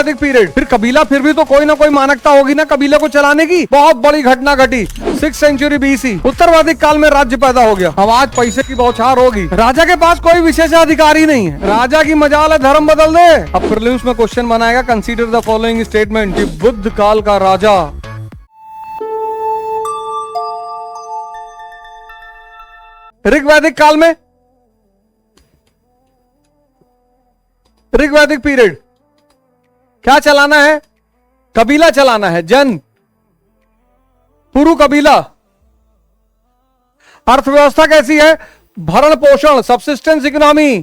वैदिक पीरियड। फिर कबीला, फिर भी तो कोई ना कोई मानकता होगी ना कबीले को चलाने की। बहुत बड़ी घटना घटी 6th सेंचुरी बीसी। उत्तर वैदिक काल में राज्य पैदा हो गया। अब आज पैसे की बौछार होगी। राजा के पास कोई विशेषाधिकारी नहीं है, राजा की मजाल है धर्म बदल दे। अब प्रीलिम्स में क्वेश्चन बनाएगा, कंसीडर द फॉलोइंग स्टेटमेंट कि बुद्ध काल का राजा ऋग्वैदिक काल में, ऋग्वैदिक पीरियड क्या चलाना है? कबीला चलाना है, जन, पुरु कबीला। अर्थव्यवस्था कैसी है? भरण पोषण, सबसिस्टेंस इकोनॉमी,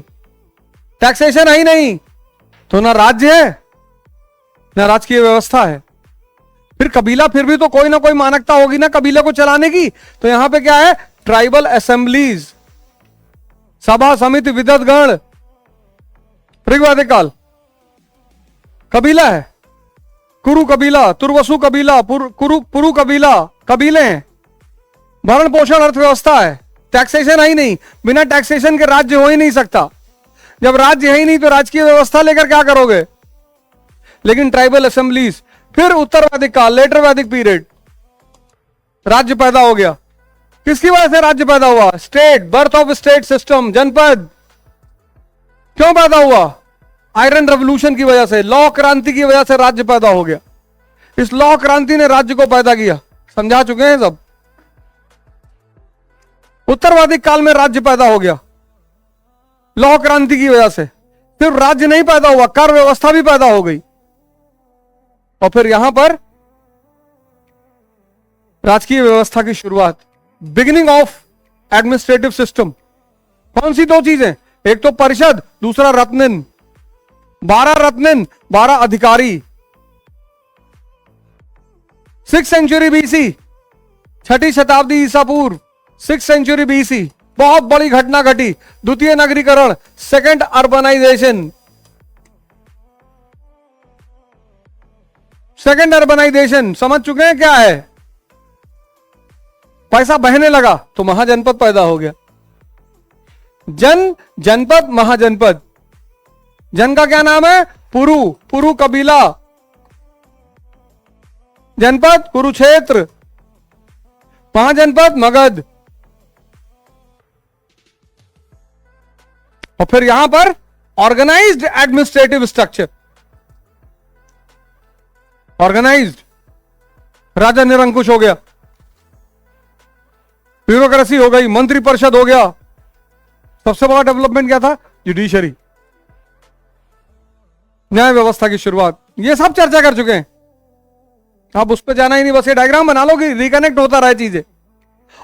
टैक्सेशन है ही नहीं, तो ना राज्य है ना राजकीय व्यवस्था है। फिर कबीला, फिर भी तो कोई ना कोई मानकता होगी ना कबीले को चलाने की। तो यहां पे क्या है? ट्राइबल असेंबलीज, सभा समिति विद्वद्गण। ऋग्वैदिक काल कबीला है, कुरु कबीला, तुर्वसु कबीला, पुरु कबीला, कबीले हैं। भरण पोषण अर्थव्यवस्था है, टैक्सेशन है ही नहीं, बिना टैक्सेशन के राज्य हो ही नहीं सकता। जब राज्य है ही नहीं तो राजकीय व्यवस्था लेकर क्या करोगे? लेकिन ट्राइबल असेंबलीज। फिर उत्तर वैदिक काल, लेटर वैदिक पीरियड, राज्य पैदा हो गया। किसकी वजह से राज्य पैदा हुआ? State, birth of state system, जनपद। क्यों पैदा हुआ? आयरन रेवोल्यूशन की वजह से, लौ क्रांति की वजह से राज्य पैदा हो गया। इस लौ क्रांति ने राज्य को पैदा किया। समझा चुके हैं सब। उत्तर वैदिक काल में राज्य पैदा हो गया लौ क्रांति की वजह से। सिर्फ राज्य नहीं पैदा हुआ, कर व्यवस्था भी पैदा हो गई। और फिर यहां पर राजकीय व्यवस्था की शुरुआत, बिगिनिंग ऑफ एडमिनिस्ट्रेटिव सिस्टम। कौन सी दो चीजें? एक तो परिषद, दूसरा रत्निन। 12 रत्निन, 12 अधिकारी। 6th सेंचुरी बीसी, 6ठी शताब्दी ईसा पूर्व, 6th सेंचुरी बीसी। बहुत बड़ी घटना घटी, द्वितीय नगरीकरण, सेकंड अर्बनाइजेशन। सेकंड अर्बनाइजेशन समझ चुके हैं क्या है? पैसा बहने लगा तो महाजनपद पैदा हो गया। जन, जनपद, महाजनपद। जन का क्या नाम है? पुरु, पुरु कबीला। जनपद कुरुक्षेत्र, महाजनपद मगध। और फिर यहां पर ऑर्गेनाइज्ड एडमिनिस्ट्रेटिव स्ट्रक्चर, ऑर्गेनाइज्ड, राजा निरंकुश हो गया, ब्यूरोक्रेसी हो गई, मंत्री परिषद हो गया। सबसे बड़ा डेवलपमेंट क्या था? जुडिशरी, न्याय व्यवस्था की शुरुआत। ये सब चर्चा कर चुके हैं, आप उस पर जाना ही नहीं, बस ये डायग्राम बना लो कि रिकनेक्ट होता रहे चीजें।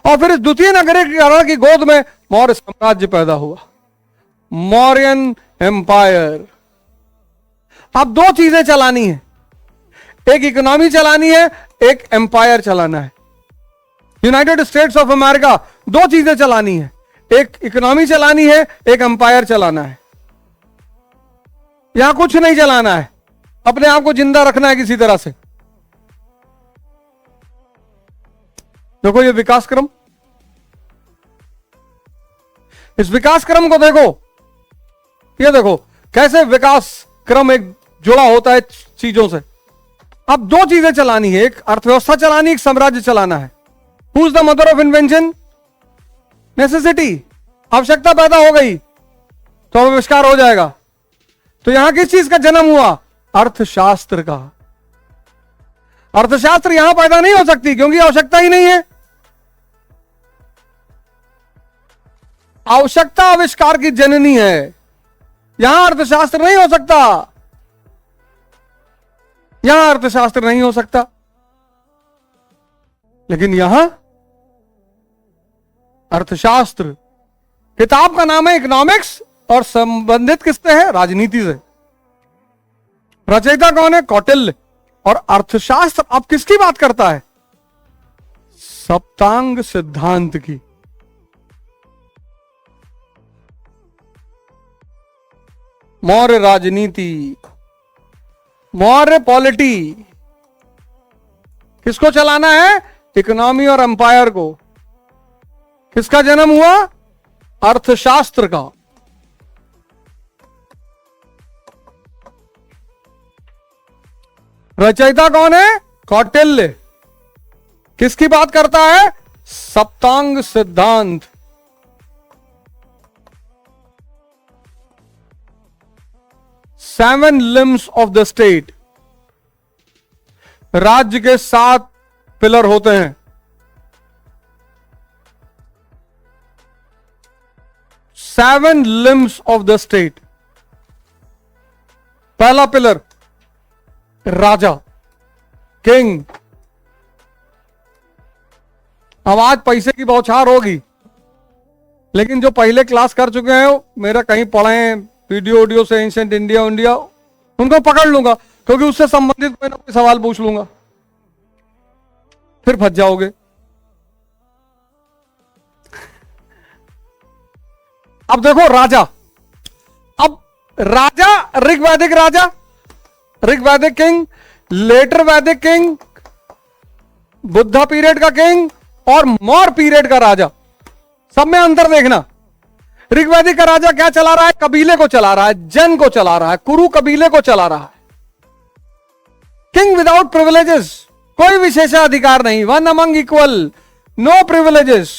और फिर इस द्वितीय नगरीकरण की गोद में मौर्य साम्राज्य पैदा हुआ, मौर्यन एम्पायर। अब दो चीजें चलानी है, एक इकोनॉमी चलानी है, एक एम्पायर चलाना है। यूनाइटेड स्टेट्स ऑफ अमेरिका, दो चीजें चलानी है, एक इकोनॉमी चलानी है, एक एम्पायर चलाना है। यहां कुछ नहीं चलाना है, अपने आप को जिंदा रखना है किसी तरह से। देखो ये विकास क्रम, इस विकास क्रम को देखो, ये देखो कैसे विकास क्रम एक जुड़ा होता है चीजों से। अब दो चीजें चलानी है, एक अर्थव्यवस्था चलानी है, एक साम्राज्य चलाना है। Who is the mother of invention? Necessity. आवश्यकता पैदा हो गई तो आविष्कार हो जाएगा। तो यहां किस चीज का जन्म हुआ? अर्थशास्त्र का। अर्थशास्त्र यहां पैदा नहीं हो सकती क्योंकि आवश्यकता ही नहीं है। आवश्यकता आविष्कार की जननी है, यहां अर्थशास्त्र नहीं हो सकता, यहां अर्थशास्त्र नहीं हो सकता। लेकिन यहां अर्थशास्त्र, किताब का नाम है इकोनॉमिक्स और संबंधित किससे है? राजनीति से। रचयिता कौन है? कौटिल्य। और अर्थशास्त्र अब किसकी बात करता है? सप्तांग सिद्धांत की। मौर्य राजनीति, मौर्य पॉलिटी, किसको चलाना है? इकोनॉमी और एम्पायर को। किसका जन्म हुआ? अर्थशास्त्र का। रचयिता कौन है? कौटिल्य। किसकी बात करता है? सप्तांग सिद्धांत। Seven limbs of the state. राज्य के 7 पिलर होते हैं। Seven limbs of the state. पहला पिलर राजा, किंग। अब आज पैसे की बौछार होगी, लेकिन जो पहले क्लास कर चुके हैं मेरा कहीं पढ़े हैं वीडियो से, एंशिएंट इंडिया उनको पकड़ लूंगा, क्योंकि उससे संबंधित कोई ना कोई सवाल पूछ लूंगा, फिर फंस जाओगे। अब देखो राजा, अब राजा ऋग्वैदिक राजा, ऋग्वैदिक किंग, लेटर वैदिक किंग, बुद्धा पीरियड का किंग और मौर्य पीरियड का राजा, सब में अंतर देखना। ऋग्वैदिक का राजा क्या चला रहा है? कबीले को चला रहा है, जन को चला रहा है, कुरु कबीले को चला रहा है। किंग विदाउट प्रिविलेजेस, कोई विशेषाधिकार नहीं, one among equal, no privileges,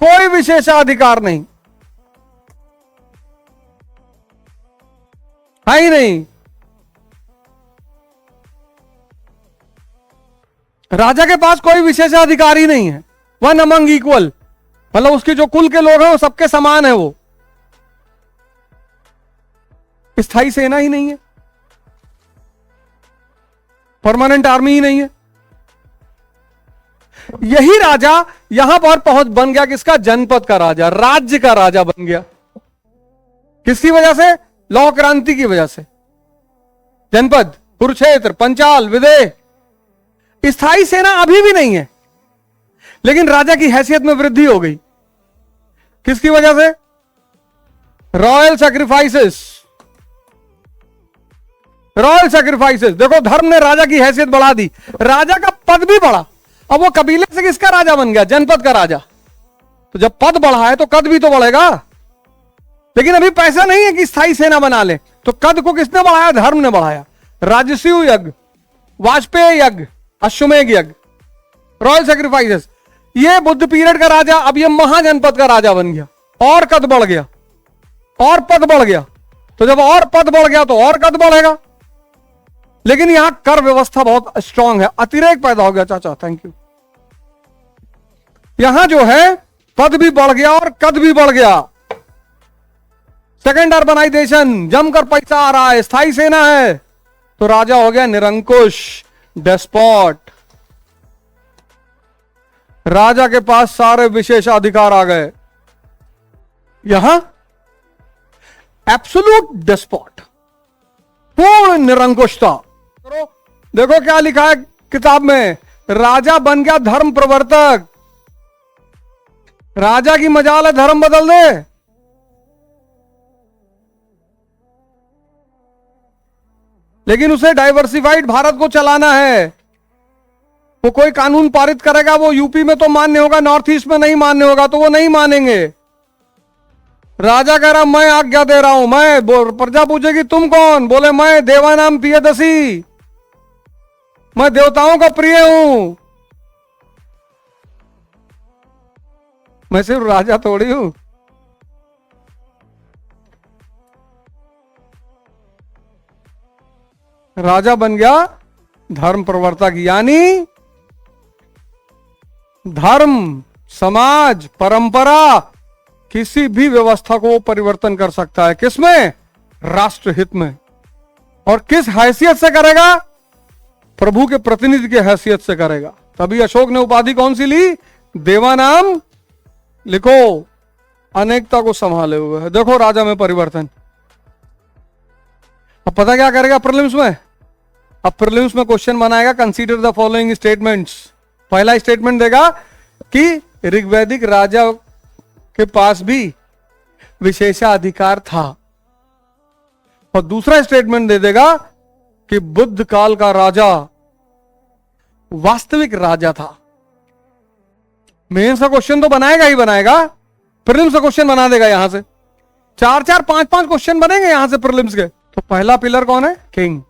कोई विशेषाधिकार नहीं, है ही नहीं। राजा के पास कोई विशेषाधिकार ही नहीं है, वन अमंग इक्वल, मतलब उसके जो कुल के लोग हैं वो सबके समान है। वो स्थायी सेना ही नहीं है, परमानेंट आर्मी ही नहीं है। यही राजा यहां पर पहुंच बन गया किसका? जनपद का राजा, राज्य का राजा बन गया। किसकी वजह से? लौह क्रांति की वजह से। जनपद, कुरुक्षेत्र, पंचाल, विदेह। स्थायी सेना अभी भी नहीं है, लेकिन राजा की हैसियत में वृद्धि हो गई। किसकी वजह से? Royal sacrifices, royal sacrifices. देखो धर्म ने राजा की हैसियत बढ़ा दी, राजा का पद भी बढ़ा। अब वो कबीले से किसका राजा बन गया? जनपद का राजा। तो जब पद बढ़ा है तो कद भी तो बढ़ेगा, लेकिन अभी पैसा नहीं है कि स्थायी सेना बना ले। तो कद को किसने बढ़ाया? धर्म ने बढ़ाया। राजस्व यज्ञ, वाजपेयी यज्ञ, अश्वमेध यज्ञ, रॉयल सैक्रिफाइसेस। ये बुद्ध पीरियड का राजा अब ये महाजनपद का राजा बन गया, और कद बढ़ गया, और पद बढ़ गया। तो जब और पद बढ़ गया तो और कद बढ़ेगा। लेकिन यहां कर व्यवस्था बहुत स्ट्रांग है, अतिरेक पैदा हो गया। चाचा थैंक यू। यहां जो है पद भी बढ़ गया और कद भी बढ़ गया। सेकेंड अर्बनाइजेशन, जमकर पैसा आ रहा है, स्थायी सेना है, तो राजा हो गया निरंकुश, डेस्पॉट। राजा के पास सारे विशेष अधिकार आ गए। यहां एब्सोल्यूट डेस्पॉट, पूर्ण निरंकुशता। देखो क्या लिखा है किताब में, राजा बन गया धर्म प्रवर्तक। राजा की मजाल है धर्म बदल दे। लेकिन उसे डाइवर्सिफाइड भारत को चलाना है। वो कोई कानून पारित करेगा, वो यूपी में तो मान्य होगा, नॉर्थ ईस्ट में नहीं मान्य होगा, तो वो नहीं मानेंगे। राजा कह रहा मैं आज्ञा दे रहा हूं, मैं। प्रजा पूछेगी तुम कौन? बोले मैं देवानाम प्रियदसी, मैं देवताओं का प्रिय हूं, मैं सिर्फ राजा थोड़ी हूं। राजा बन गया धर्म प्रवर्तक, यानी धर्म, समाज, परंपरा, किसी भी व्यवस्था को परिवर्तन कर सकता है। किसमें? राष्ट्रहित में। और किस हैसियत से करेगा? प्रभु के प्रतिनिधि की हैसियत से करेगा। तभी अशोक ने उपाधि कौन सी ली? देवानाम। लिखो, अनेकता को संभाले हुए है। देखो राजा में परिवर्तन। अब पता क्या करेगा प्रीलिम्स में? अब प्रीलिम्स में क्वेश्चन बनाएगा, कंसीडर द फॉलोइंग स्टेटमेंट्स। पहला स्टेटमेंट देगा कि ऋग्वैदिक राजा के पास भी विशेषाधिकार था, और दूसरा स्टेटमेंट दे देगा कि बुद्ध काल का राजा वास्तविक राजा था। मेंस का क्वेश्चन तो बनाएगा ही बनाएगा, प्रीलिम्स का क्वेश्चन बना देगा। यहां से 4-4, 5-5 क्वेश्चन बनेंगे यहां से प्रीलिम्स के। तो पहला पिलर कौन है? किंग।